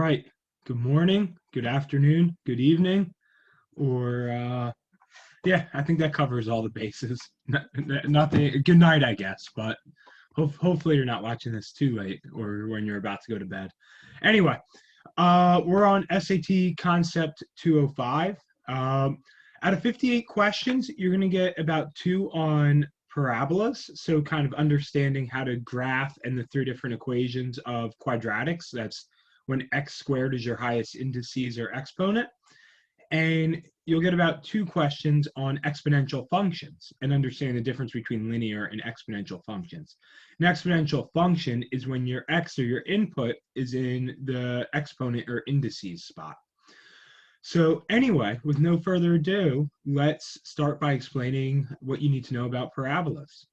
right. Good morning, good afternoon, good evening, or yeah, I think that covers all the bases. Not the good night, I guess, but hopefully you're not watching this too late or when you're about to go to bed. Anyway, we're on SAT Concept 205. Out of 58 questions, you're going to get about 2 on parabolas, so kind of understanding how to graph and the 3 different equations of quadratics. That's when x squared is your highest indices or exponent. And you'll get about 2 questions on exponential functions and understand the difference between linear and exponential functions. An exponential function is when your x or your input is in the exponent or indices spot. So anyway, with no further ado, let's start by explaining what you need to know about parabolas.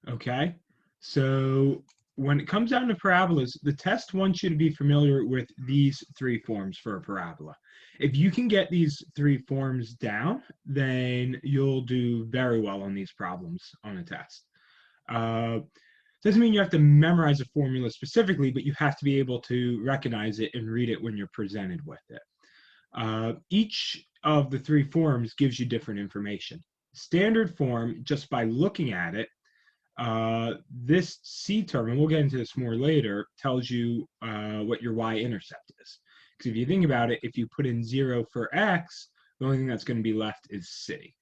Okay, so when it comes down to parabolas, the test wants you to be familiar with these 3 forms for a parabola. If you can get these 3 forms down, then you'll do very well on these problems on a test. Doesn't mean you have to memorize a formula specifically, but you have to be able to recognize it and read it when you're presented with it. Each of the 3 forms gives you different information. Standard form, just by looking at it, this C term, and we'll get into this more later, tells you what your y-intercept is. Because if you think about it, if you put in 0 for x, the only thing that's going to be left is C.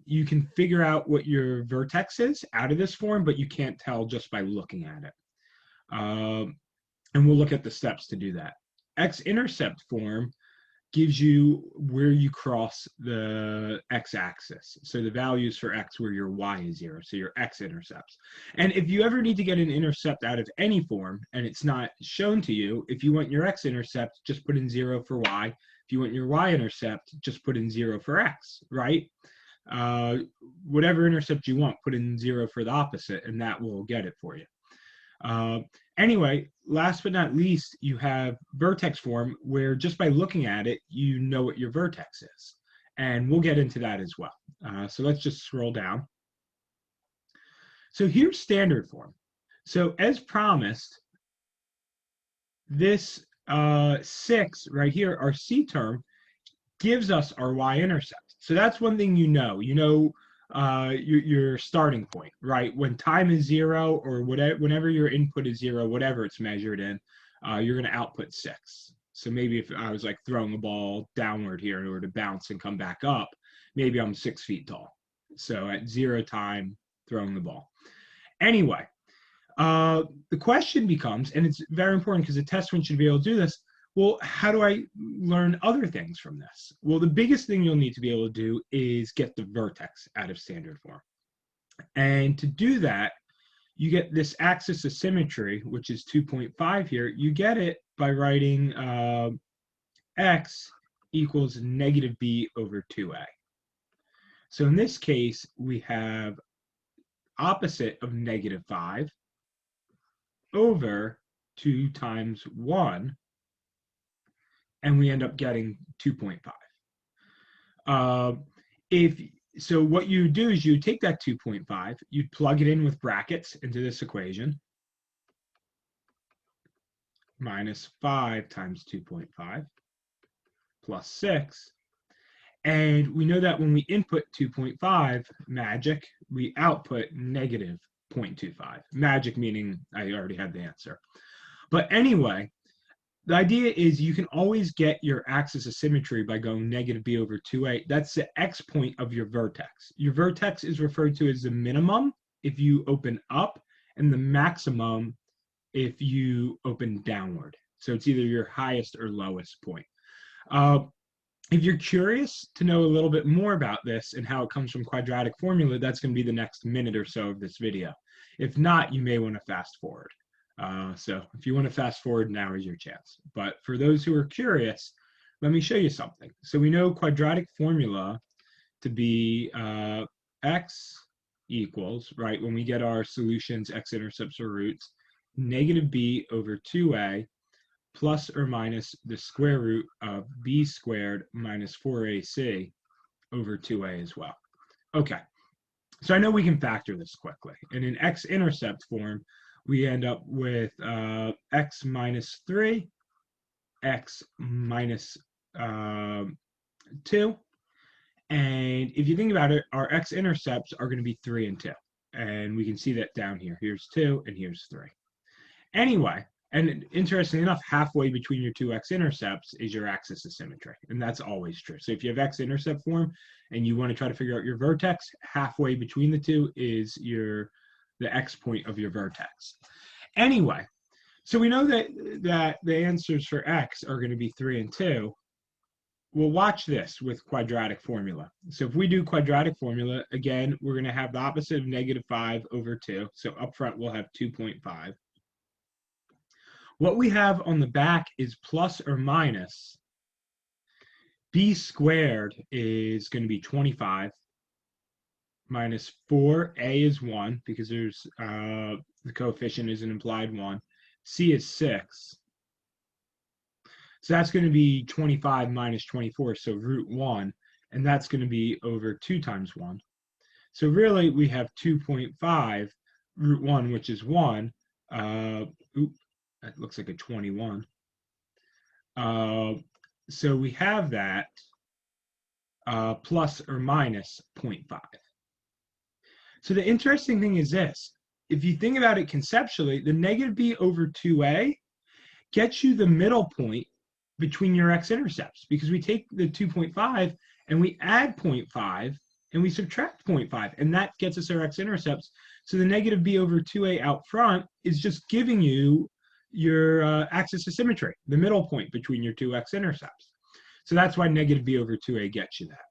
You can figure out what your vertex is out of this form, but you can't tell just by looking at it. And we'll look at the steps to do that. X-intercept form gives you where you cross the x-axis. So the values for x where your y is 0, so your x-intercepts. And if you ever need to get an intercept out of any form and it's not shown to you, if you want your x-intercept, just put in 0 for y. If you want your y-intercept, just put in 0 for x, right? Whatever intercept you want, put in 0 for the opposite, and that will get it for you. Anyway, last but not least, you have vertex form, where just by looking at it, you know what your vertex is. And we'll get into that as well. So let's just scroll down. So here's standard form. So as promised, this 6 right here, our C term, gives us our y-intercept. So that's one thing you know. You know your starting point, right? When time is 0 or whatever, whenever your input is 0, whatever it's measured in, you're going to output 6. So maybe if I was like throwing a ball downward here in order to bounce and come back up, maybe I'm 6 feet tall. So at 0 time, throwing the ball. Anyway, the question becomes, and it's very important because the test one should be able to do this, well, how do I learn other things from this? Well, the biggest thing you'll need to be able to do is get the vertex out of standard form. And to do that, you get this axis of symmetry, which is 2.5 here. You get it by writing x equals negative b over 2a. So in this case, we have opposite of negative 5 over 2 times 1, and we end up getting 2.5. So what you do is you take that 2.5, you'd plug it in with brackets into this equation, minus 5 times 2.5 plus 6. And we know that when we input 2.5, magic, we output negative 0.25. Magic meaning I already had the answer. But anyway, the idea is you can always get your axis of symmetry by going negative b over 2a. That's the x point of your vertex. Your vertex is referred to as the minimum if you open up and the maximum if you open downward. So it's either your highest or lowest point. If you're curious to know a little bit more about this and how it comes from quadratic formula, that's going to be the next minute or so of this video. If not, you may want to fast forward. So if you want to fast forward, now is your chance. But for those who are curious, let me show you something. So we know quadratic formula to be x equals, right, when we get our solutions, x-intercepts or roots, negative b over 2a plus or minus the square root of b squared minus 4ac over 2a as well. Okay, so I know we can factor this quickly. And in x-intercept form, we end up with x minus 3, x minus 2. And if you think about it, our x-intercepts are going to be 3 and 2. And we can see that down here. Here's 2 and here's 3. Anyway, and interestingly enough, halfway between your two x-intercepts is your axis of symmetry. And that's always true. So if you have x-intercept form and you want to try to figure out your vertex, halfway between the two is the x point of your vertex. Anyway, so we know that the answers for x are going to be 3 and 2. Well, watch this with quadratic formula. So if we do quadratic formula, again, we're going to have the opposite of -5 over 2. So up front, we'll have 2.5. What we have on the back is plus or minus. B squared is going to be 25 minus 4. A is 1 because there's the coefficient is an implied 1. C is 6. So that's going to be 25 minus 24, so root 1. And that's going to be over 2 times 1. So really, we have 2.5 root 1, which is 1. That looks like a 21. So we have that plus or minus 0.5. So the interesting thing is this. If you think about it conceptually, the negative b over 2a gets you the middle point between your x-intercepts, because we take the 2.5 and we add 0.5 and we subtract 0.5, and that gets us our x-intercepts. So the negative b over 2a out front is just giving you your axis of symmetry, the middle point between your two x-intercepts. So that's why negative b over 2a gets you that.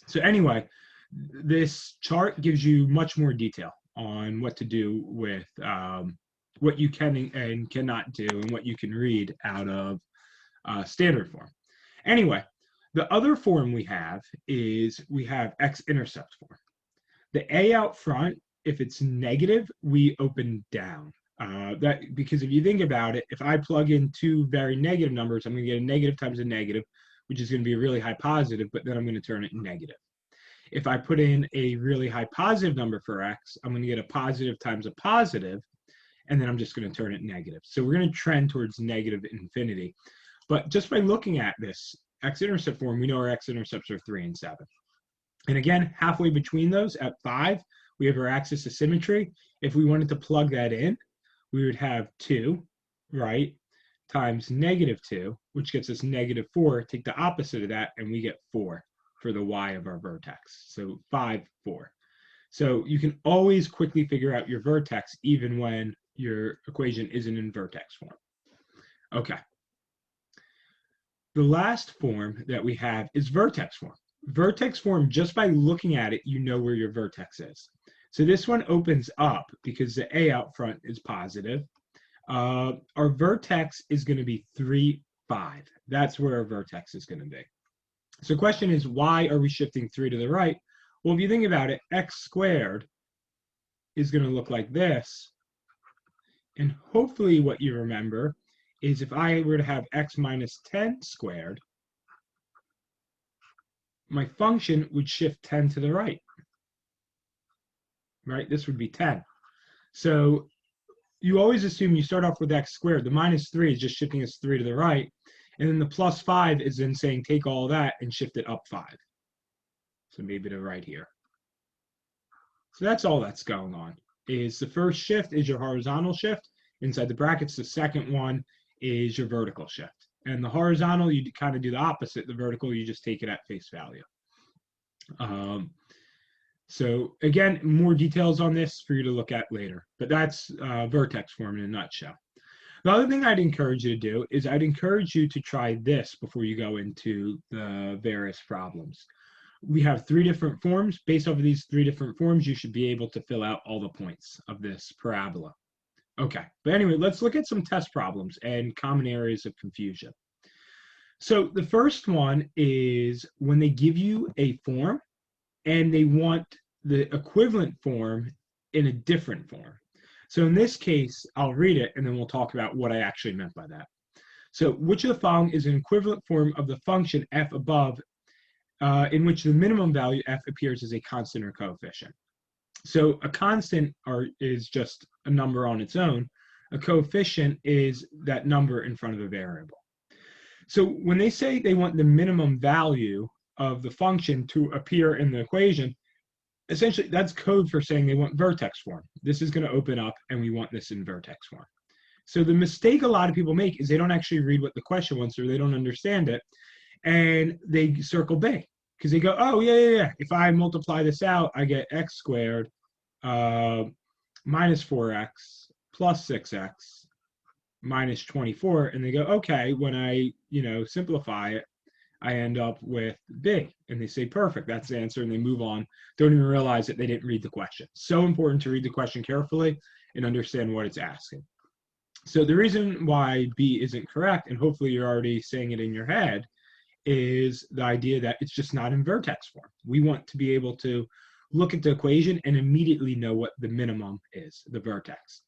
So anyway, this chart gives you much more detail on what to do with what you can and cannot do and what you can read out of standard form. Anyway, the other form we have is we have x-intercept form. The a out front, if it's negative, we open down. Because if you think about it, if I plug in two very negative numbers, I'm going to get a negative times a negative, which is going to be a really high positive, but then I'm going to turn it negative. If I put in a really high positive number for x, I'm going to get a positive times a positive, and then I'm just going to turn it negative. So we're going to trend towards negative infinity. But just by looking at this x-intercept form, we know our x-intercepts are 3 and 7. And again, halfway between those at 5, we have our axis of symmetry. If we wanted to plug that in, we would have 2, right, times -2, which gets us -4. Take the opposite of that, and we get 4 for the y of our vertex. So 5, 4. So you can always quickly figure out your vertex, even when your equation isn't in vertex form. Okay. The last form that we have is vertex form. Vertex form, just by looking at it, you know where your vertex is. So this one opens up because the a out front is positive. Our vertex is going to be 3, 5. That's where our vertex is going to be. So the question is, why are we shifting 3 to the right? Well, if you think about it, x squared is going to look like this. And hopefully what you remember is if I were to have x minus 10 squared, my function would shift 10 to the right. Right? This would be 10. So you always assume you start off with x squared. The minus 3 is just shifting us 3 to the right. And then the plus 5 is then saying take all that and shift it up 5. So maybe to right here. So that's all that's going on. Is the first shift is your horizontal shift inside the brackets. The second one is your vertical shift. And the horizontal, you kind of do the opposite. The vertical, you just take it at face value. So again, more details on this for you to look at later. But that's vertex form in a nutshell. The other thing I'd encourage you to do is I'd encourage you to try this before you go into the various problems. We have 3 different forms. Based off of these 3 different forms, you should be able to fill out all the points of this parabola. Okay, but anyway, let's look at some test problems and common areas of confusion. So the first one is when they give you a form and they want the equivalent form in a different form. So in this case, I'll read it and then we'll talk about what I actually meant by that. So which of the following is an equivalent form of the function f above in which the minimum value f appears as a constant or coefficient? So a constant is just a number on its own. A coefficient is that number in front of a variable. So when they say they want the minimum value of the function to appear in the equation, essentially that's code for saying they want vertex form. This is going to open up and we want this in vertex form. So the mistake a lot of people make is they don't actually read what the question wants, or they don't understand it, and they circle B because they go, oh, yeah. If I multiply this out, I get x squared minus 4x plus 6x minus 24. And they go, okay, when I, simplify it, I end up with B. And they say, perfect, that's the answer. And they move on. Don't even realize that they didn't read the question. So important to read the question carefully and understand what it's asking. So the reason why B isn't correct, and hopefully you're already saying it in your head, is the idea that it's just not in vertex form. We want to be able to look at the equation and immediately know what the minimum is, the vertex.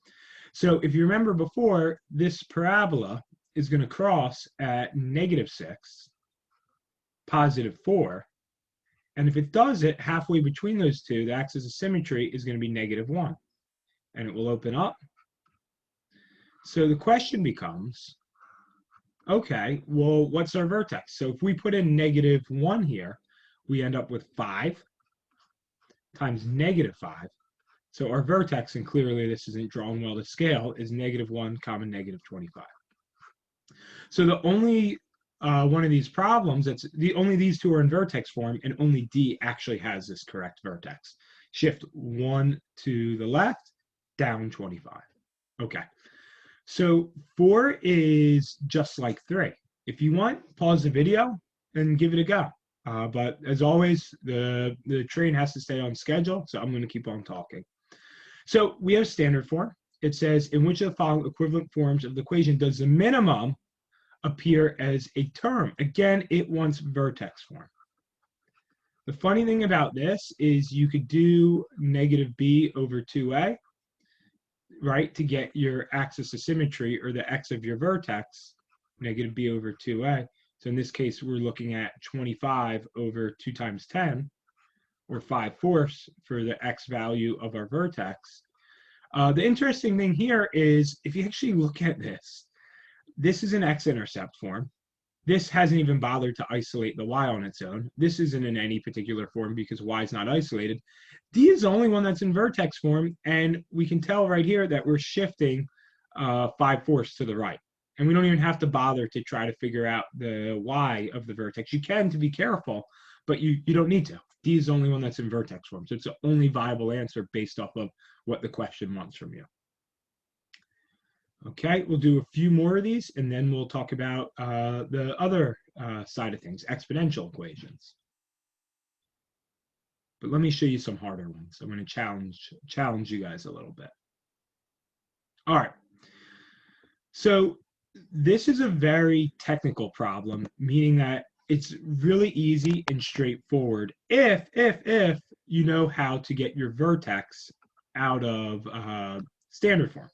So if you remember before, this parabola is going to cross at -6, +4, and if it does it halfway between those two, the axis of symmetry is going to be -1, and it will open up. So the question becomes, okay, well, what's our vertex? So if we put in -1 here, we end up with 5 times -5. So our vertex, and clearly this isn't drawn well to scale, is -1, -25. So the only one of these problems, only these two are in vertex form, and only D actually has this correct vertex. Shift 1 to the left, down 25. Okay. So 4 is just like 3. If you want, pause the video and give it a go. But as always, the train has to stay on schedule, so I'm going to keep on talking. So we have standard form. It says, in which of the following equivalent forms of the equation does the minimum appear as a term? Again, it wants vertex form. The funny thing about this is you could do -b over 2a, right, to get your axis of symmetry, or the x of your vertex, -b over 2a. So in this case, we're looking at 25 over 2 times 10, or 5/4 for the x value of our vertex. The interesting thing here is, if you actually look at this, this is an Xintercept form. This hasn't even bothered to isolate the y on its own. This isn't in any particular form because y is not isolated. D is the only one that's in vertex form, and we can tell right here that we're shifting 5/4 to the right. And we don't even have to bother to try to figure out the y of the vertex. You can, to be careful, but you don't need to. D is the only one that's in vertex form. So it's the only viable answer based off of what the question wants from you. Okay, we'll do a few more of these, and then we'll talk about the other side of things, exponential equations. But let me show you some harder ones. I'm going to challenge you guys a little bit. All right. So this is a very technical problem, meaning that it's really easy and straightforward if you know how to get your vertex out of standard form.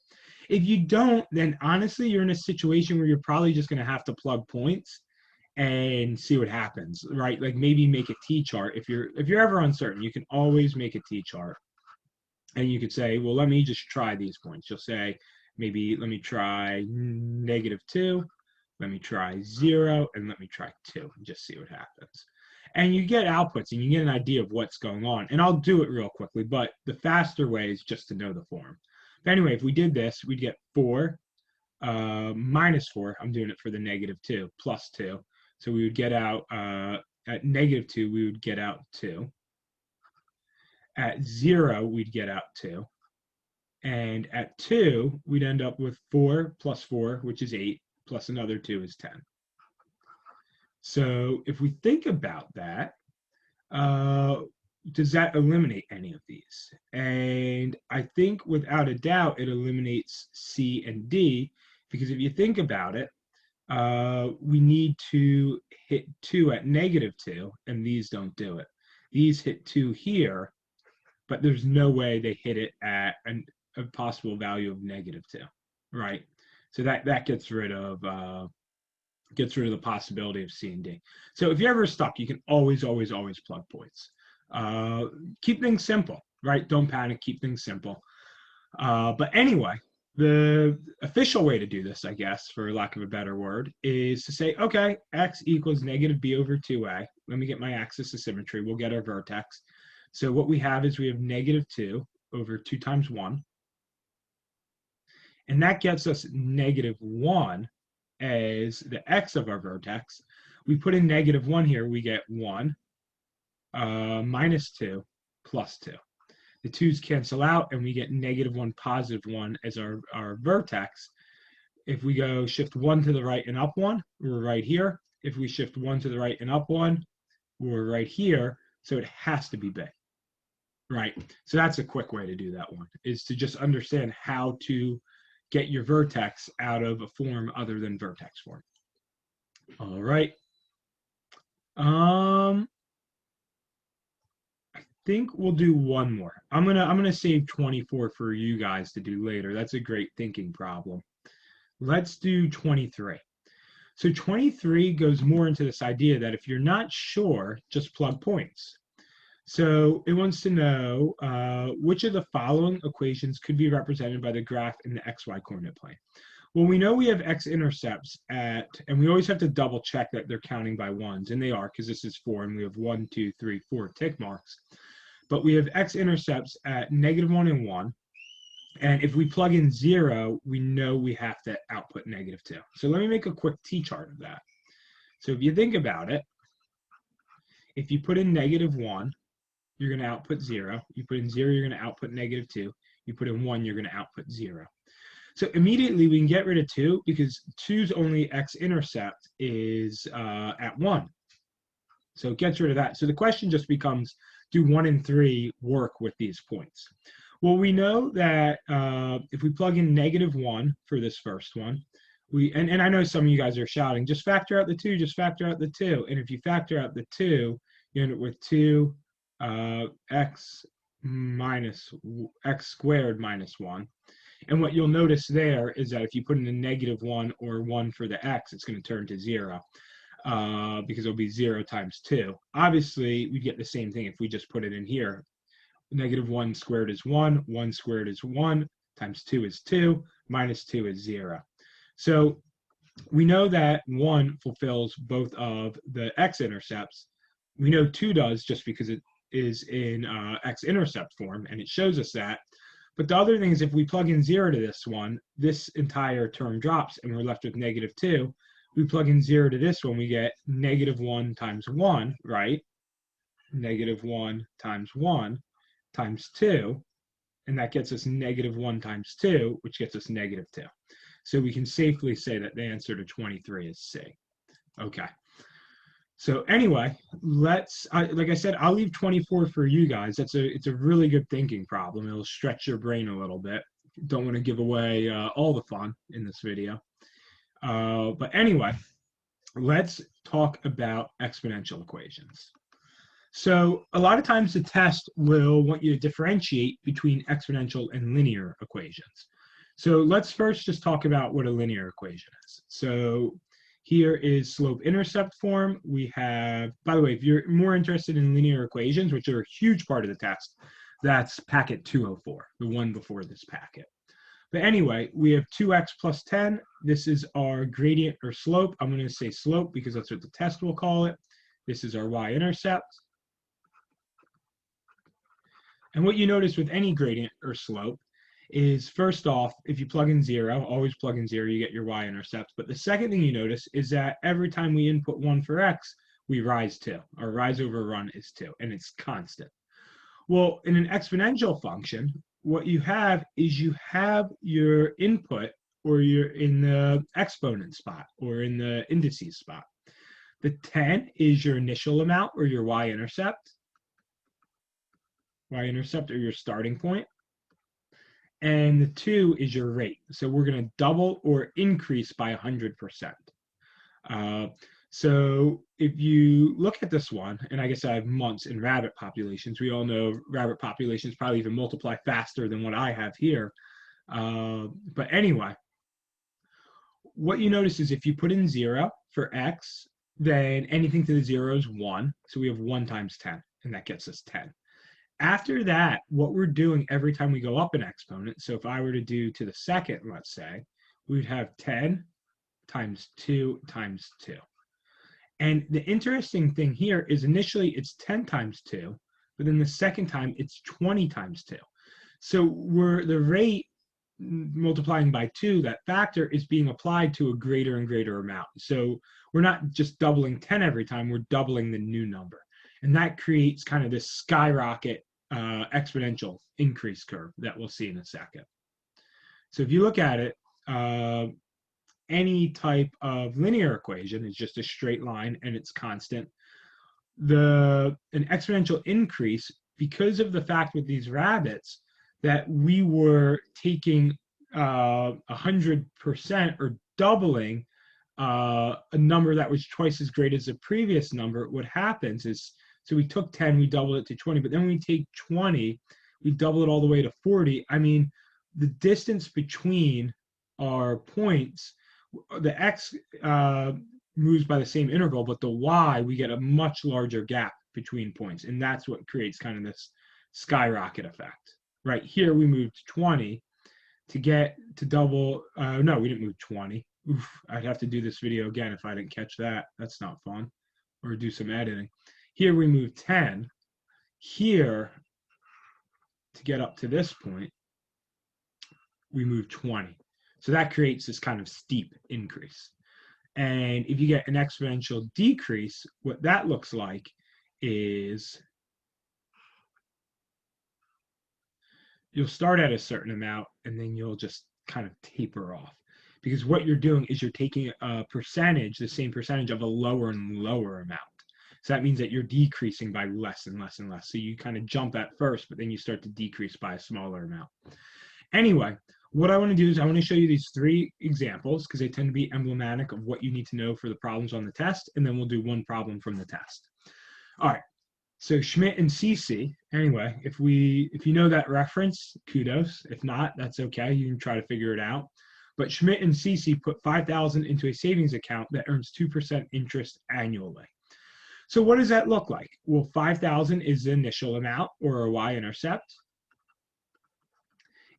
If you don't, then honestly, you're in a situation where you're probably just going to have to plug points and see what happens, right? Like maybe make a t-chart. If you're ever uncertain, you can always make a t-chart, and you could say, well, let me just try these points. You'll say, maybe let me try -2, let me try 0, and let me try 2, and just see what happens. And you get outputs, and you get an idea of what's going on. And I'll do it real quickly, but the faster way is just to know the form. But anyway, if we did this, we'd get 4 -4. I'm doing it for the -2 plus 2. So we would get out, at -2, we would get out 2. At 0, we'd get out 2. And at 2, we'd end up with 4 plus 4, which is 8, plus another 2 is 10. So if we think about that, does that eliminate any of these? And I think without a doubt, it eliminates C and D, because if you think about it, we need to hit 2 at -2, and these don't do it. These hit 2 here, but there's no way they hit it at a possible value of -2, right? So that gets rid of the possibility of C and D. So if you're ever stuck, you can always plug points. Keep things simple, right? Don't panic, keep things simple. But anyway, the official way to do this, I guess, for lack of a better word, is to say, okay, x equals negative b over 2a. Let me get my axis of symmetry. We'll get our vertex. So what we have is we have negative 2 over 2 times 1. And that gets us negative 1 as the x of our vertex. We put in negative 1 here, we get 1 minus 2 plus 2. The 2's cancel out, and we get negative 1, positive 1 as our vertex. If we go shift 1 to the right and up 1, we're right here. If we shift 1 to the right and up 1, we're right here. So it has to be big, right? So that's a quick way to do that one, is to just understand how to get your vertex out of a form other than vertex form. All right. I think we'll do one more. I'm gonna save 24 for you guys to do later. That's a great thinking problem. Let's do 23. So 23 goes more into this idea that if you're not sure, just plug points. So it wants to know which of the following equations could be represented by the graph in the xy coordinate plane. Well, we know we have x-intercepts at, and we always have to double check that they're counting by ones, and they are, because this is 4, and we have 1, 2, 3, 4 tick marks. But we have x-intercepts at -1 and 1, and if we plug in 0, we know we have to output -2. So let me make a quick t-chart of that. So if you think about it, if you put in -1, you're going to output 0. You put in 0, you're going to output -2. You put in 1, you're going to output 0. So immediately we can get rid of 2 because 2's only x-intercept is at 1. So it gets rid of that. So the question just becomes, do 1 and 3 work with these points? Well, we know that if we plug in -1 for this first one, and I know some of you guys are shouting, just factor out the 2, just factor out the 2. And if you factor out the 2, you end up with 2 x squared minus 1. And what you'll notice there is that if you put in a -1 or 1 for the x, it's going to turn to 0 because it'll be 0 times 2. Obviously, we get the same thing if we just put it in here. -1 squared is 1, 1 squared is 1, times 2 is 2, minus 2 is 0. So we know that 1 fulfills both of the x-intercepts. We know 2 does just because it is in x-intercept form, and it shows us that. But the other thing is if we plug in 0 to this one, this entire term drops, and we're left with -2. We plug in 0 to this one, we get -1 times 1, right? -1 times 1 times 2, and that gets us -1 times 2, which gets us -2. So we can safely say that the answer to 23 is C. Okay. So anyway, like I said, I'll leave 24 for you guys. It's a really good thinking problem. It'll stretch your brain a little bit. Don't want to give away all the fun in this video. But anyway, let's talk about exponential equations. So a lot of times the test will want you to differentiate between exponential and linear equations. So let's first just talk about what a linear equation is. So here is slope-intercept form. We have, by the way, if you're more interested in linear equations, which are a huge part of the test, that's packet 204, the one before this packet. But anyway, we have 2x plus 10. This is our gradient or slope. I'm going to say slope because that's what the test will call it. This is our y-intercept. And what you notice with any gradient or slope is, first off, if you plug in 0, always plug in 0, you get your y-intercept. But the second thing you notice is that every time we input 1 for x, we rise 2. Our rise over run is 2, and it's constant. Well, in an exponential function, what you have is you have your input, or you're in the exponent spot, or in the indices spot. The 10 is your initial amount, or your y-intercept. Y-intercept, or your starting point. And the 2 is your rate. So we're going to double or increase by 100%. So if you look at this one, and I guess I have months in rabbit populations. We all know rabbit populations probably even multiply faster than what I have here. But anyway, what you notice is if you put in 0 for x, then anything to the 0 is 1. So we have 1 times 10, and that gets us 10. After that, what we're doing every time we go up an exponent, so if I were to do to the second, let's say, we would have 10 times 2 times 2. And the interesting thing here is initially it's 10 times 2, but then the second time it's 20 times 2. So the rate multiplying by 2, that factor is being applied to a greater and greater amount. So we're not just doubling 10 every time, we're doubling the new number. And that creates kind of this skyrocket exponential increase curve that we'll see in a second. So if you look at it, any type of linear equation is just a straight line and it's constant. An exponential increase, because of the fact with these rabbits that we were taking 100% or doubling a number that was twice as great as the previous number, what happens is, so we took 10, we doubled it to 20, but then when we take 20, we double it all the way to 40. I mean, the distance between our points, the x moves by the same interval, but the y, we get a much larger gap between points. And that's what creates kind of this skyrocket effect. Right here, we moved 20 to get to double. No, we didn't move 20. Oof, I'd have to do this video again if I didn't catch that. That's not fun. Or do some editing. Here we move 10. Here, to get up to this point, we move 20. So that creates this kind of steep increase. And if you get an exponential decrease, what that looks like is you'll start at a certain amount and then you'll just kind of taper off. Because what you're doing is you're taking a percentage, the same percentage of a lower and lower amount. So that means that you're decreasing by less and less and less. So you kind of jump at first, but then you start to decrease by a smaller amount. Anyway, what I want to do is I want to show you these 3 examples because they tend to be emblematic of what you need to know for the problems on the test, and then we'll do one problem from the test. All right, so Schmidt and Cece, anyway, if you know that reference, kudos. If not, that's okay. You can try to figure it out. But Schmidt and Cece put $5,000 into a savings account that earns 2% interest annually. So what does that look like? Well, 5,000 is the initial amount, or a y-intercept.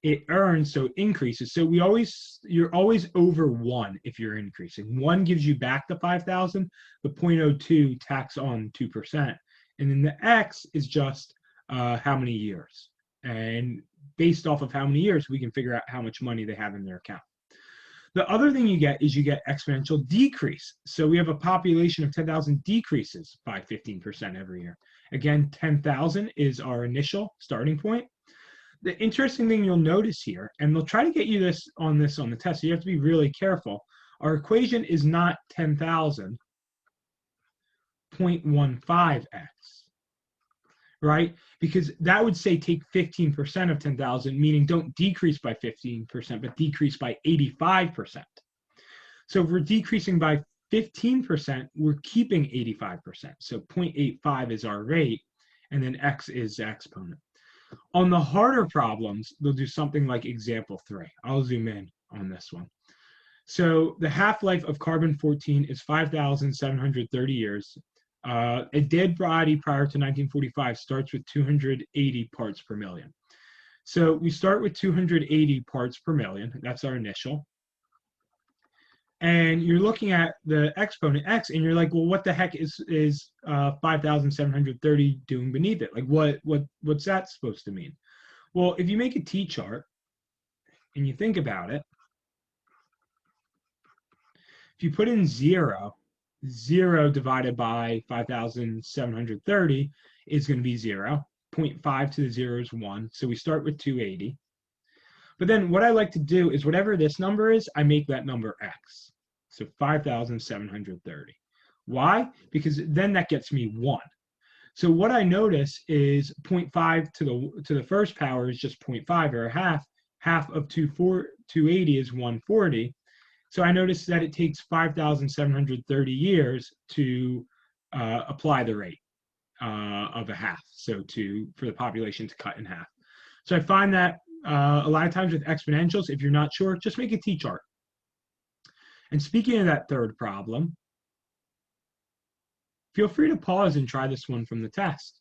It earns, so it increases. So you're always over 1 if you're increasing. 1 gives you back the 5,000. The 0.02 tacks on 2%. And then the x is just how many years. And based off of how many years, we can figure out how much money they have in their account. The other thing you get is you get exponential decrease. So we have a population of 10,000 decreases by 15% every year. Again, 10,000 is our initial starting point. The interesting thing you'll notice here, and they'll try to get you this on the test, so you have to be really careful. Our equation is not 10,000, 0.15x, right? Because that would say take 15% of 10,000, meaning don't decrease by 15%, but decrease by 85%. So if we're decreasing by 15%, we're keeping 85%. So 0.85 is our rate, and then x is the exponent. On the harder problems, they'll do something like example 3. I'll zoom in on this one. So the half-life of carbon-14 is 5,730 years. A dead body prior to 1945 starts with 280 parts per million. So we start with 280 parts per million. That's our initial. And you're looking at the exponent x, and you're like, well, what the heck is 5,730 doing beneath it? Like, what's that supposed to mean? Well, if you make a t-chart and you think about it, if you put in 0, 0 divided by 5,730 is going to be 0. 0.5 to the 0 is 1. So we start with 280. But then what I like to do is whatever this number is, I make that number x. So 5,730. Why? Because then that gets me 1. So what I notice is 0.5 to the first power is just 0.5, or a half. Half of 280 is 140. So I notice that it takes 5,730 years to apply the rate of a half. So for the population to cut in half. So I find that a lot of times with exponentials, if you're not sure, just make a t-chart. And speaking of that third problem, feel free to pause and try this one from the test.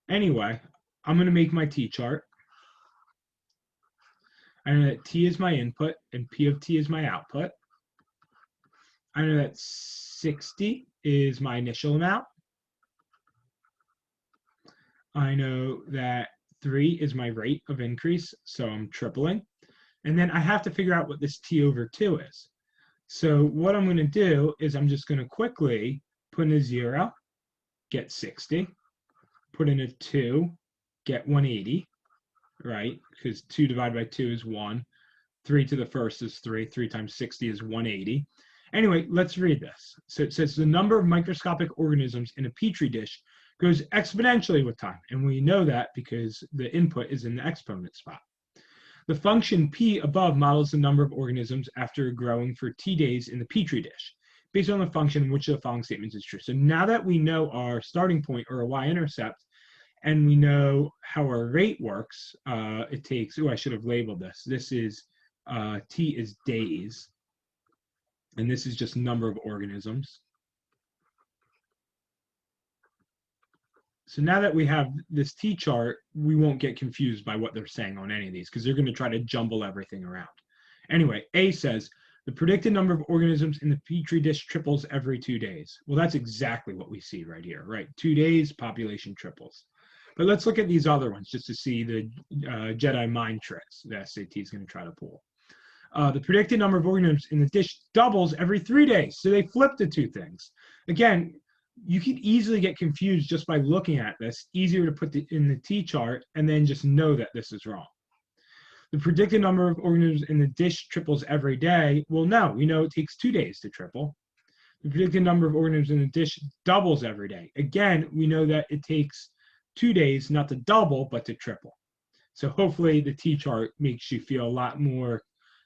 Anyway, I'm going to make my t-chart. I know that t is my input and p of t is my output. I know that 60 is my initial amount. I know that 3 is my rate of increase, so I'm tripling. And then I have to figure out what this t over 2 is. So what I'm going to do is I'm just going to quickly put in a 0, get 60, put in a 2, get 180, right? Because 2 divided by 2 is 1. 3 to the first is 3. 3 times 60 is 180. Anyway, let's read this. So it says the number of microscopic organisms in a petri dish goes exponentially with time. And we know that because the input is in the exponent spot. The function p above models the number of organisms after growing for t days in the petri dish, based on the function which of the following statements is true. So now that we know our starting point or a y-intercept, and we know how our rate works, it takes, I should have labeled this. This is, t is days, and this is just number of organisms. So now that we have this t-chart, we won't get confused by what they're saying on any of these because they're going to try to jumble everything around. Anyway, A says, the predicted number of organisms in the petri dish triples every 2 days. Well, that's exactly what we see right here, right? 2 days, population triples. But let's look at these other ones just to see the Jedi mind tricks the SAT is going to try to pull. The predicted number of organisms in the dish doubles every 3 days. So they flip the two things. Again, you could easily get confused just by looking at this. Easier to put in the t-chart and then just know that this is wrong. The predicted number of organisms in the dish triples every day. Well, no, we know it takes 2 days to triple. The predicted number of organisms in the dish doubles every day. Again, we know that it takes 2 days not to double, but to triple. So hopefully the t-chart makes you feel a lot more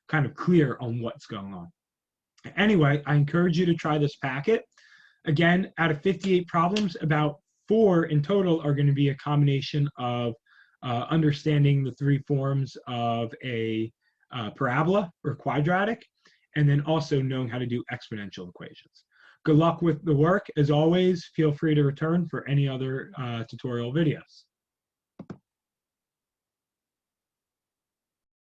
kind of clear on what's going on. Anyway, I encourage you to try this packet. Again, out of 58 problems, about 4 in total are going to be a combination of understanding the 3 forms of a parabola or quadratic, and then also knowing how to do exponential equations. Good luck with the work. As always, feel free to return for any other tutorial videos.